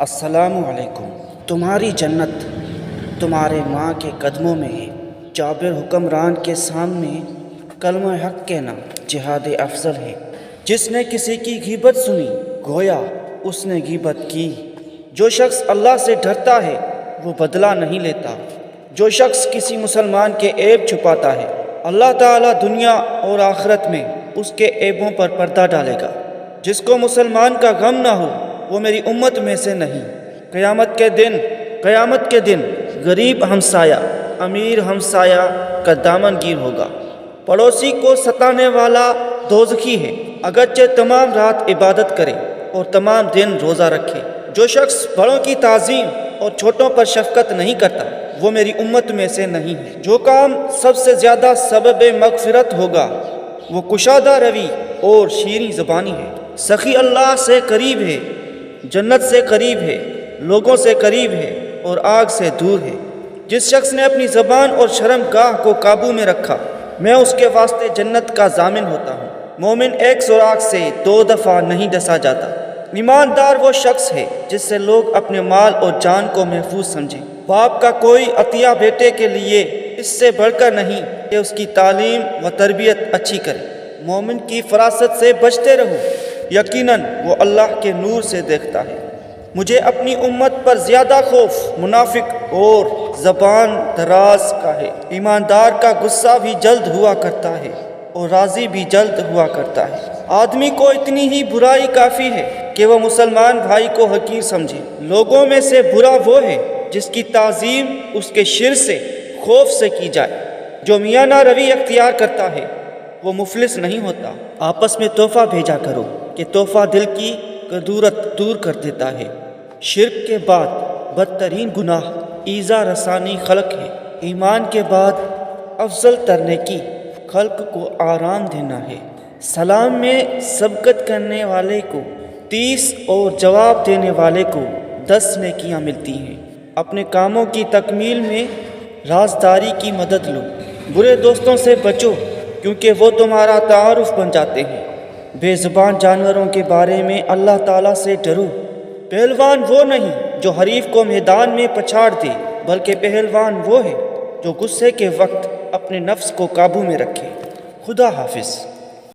السلام علیکم۔ تمہاری جنت تمہارے ماں کے قدموں میں ہے۔ جابر حکمران کے سامنے کلمہ حق کہنا جہاد افضل ہے۔ جس نے کسی کی غیبت سنی گویا اس نے غیبت کی۔ جو شخص اللہ سے ڈرتا ہے وہ بدلہ نہیں لیتا۔ جو شخص کسی مسلمان کے عیب چھپاتا ہے اللہ تعالیٰ دنیا اور آخرت میں اس کے عیبوں پر پردہ ڈالے گا۔ جس کو مسلمان کا غم نہ ہو وہ میری امت میں سے نہیں۔ قیامت کے دن غریب ہمسایہ امیر ہمسایہ کا دامن گیر ہوگا۔ پڑوسی کو ستانے والا دوزخی ہے اگرچہ تمام رات عبادت کرے اور تمام دن روزہ رکھے۔ جو شخص بڑوں کی تعظیم اور چھوٹوں پر شفقت نہیں کرتا وہ میری امت میں سے نہیں ہے۔ جو کام سب سے زیادہ سبب مغفرت ہوگا وہ کشادہ روی اور شیریں زبانی ہے۔ سخی اللہ سے قریب ہے، جنت سے قریب ہے، لوگوں سے قریب ہے اور آگ سے دور ہے۔ جس شخص نے اپنی زبان اور شرم گاہ کو قابو میں رکھا میں اس کے واسطے جنت کا ضامن ہوتا ہوں۔ مومن ایک سوراخ سے 2 دفعہ نہیں ڈسا جاتا۔ ایماندار وہ شخص ہے جس سے لوگ اپنے مال اور جان کو محفوظ سمجھیں۔ باپ کا کوئی عطیہ بیٹے کے لیے اس سے بڑھ کر نہیں کہ اس کی تعلیم و تربیت اچھی کرے۔ مومن کی فراست سے بچتے رہو، یقیناً وہ اللہ کے نور سے دیکھتا ہے۔ مجھے اپنی امت پر زیادہ خوف منافق اور زبان دراز کا ہے۔ ایماندار کا غصہ بھی جلد ہوا کرتا ہے اور راضی بھی جلد ہوا کرتا ہے۔ آدمی کو اتنی ہی برائی کافی ہے کہ وہ مسلمان بھائی کو حقیر سمجھے۔ لوگوں میں سے برا وہ ہے جس کی تعظیم اس کے شر سے خوف سے کی جائے۔ جو میانہ روی اختیار کرتا ہے وہ مفلس نہیں ہوتا۔ آپس میں تحفہ بھیجا کرو کہ تحفہ دل کی کدورت دور کر دیتا ہے۔ شرک کے بعد بدترین گناہ ایذا رسانی خلق ہے۔ ایمان کے بعد افضل تر نیکی خلق کو آرام دینا ہے۔ سلام میں سبقت کرنے والے کو 30 اور جواب دینے والے کو 10 نیکیاں ملتی ہیں۔ اپنے کاموں کی تکمیل میں رازداری کی مدد لو۔ برے دوستوں سے بچو کیونکہ وہ تمہارا تعارف بن جاتے ہیں۔ بے زبان جانوروں کے بارے میں اللہ تعالیٰ سے ڈرو۔ پہلوان وہ نہیں جو حریف کو میدان میں پچھاڑ دے بلکہ پہلوان وہ ہے جو غصے کے وقت اپنے نفس کو قابو میں رکھے۔ خدا حافظ۔